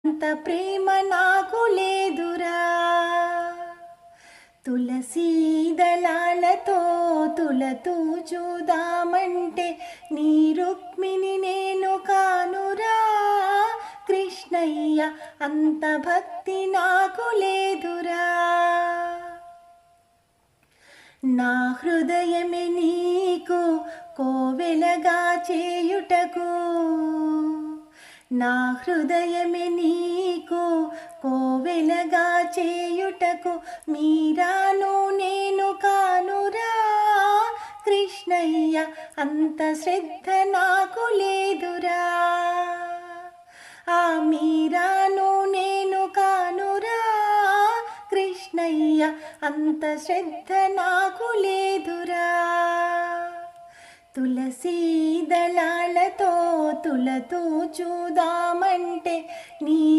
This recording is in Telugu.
అంత ప్రేమ నాకు లేదురా. తులసీ దళాలతో తులతూ చూదామంటే నీ రుక్మిణి నేను కానురా. కృష్ణయ్య అంత భక్తి నాకు లేదురా. నా హృదయమే నీకు కోవెలగా చేయుటకు, నా హృదయమే నీకు కోవెలగా చేయుటకు మీరాను నేను కానురా. కృష్ణయ్య అంత శ్రద్ధ నాకు లేదురా. ఆ మీరాను నేను కానురా. కృష్ణయ్య అంత శ్రద్ధ నాకు లేదురా. తులసీ దళాలతో తులతూ చూదామంటే నీ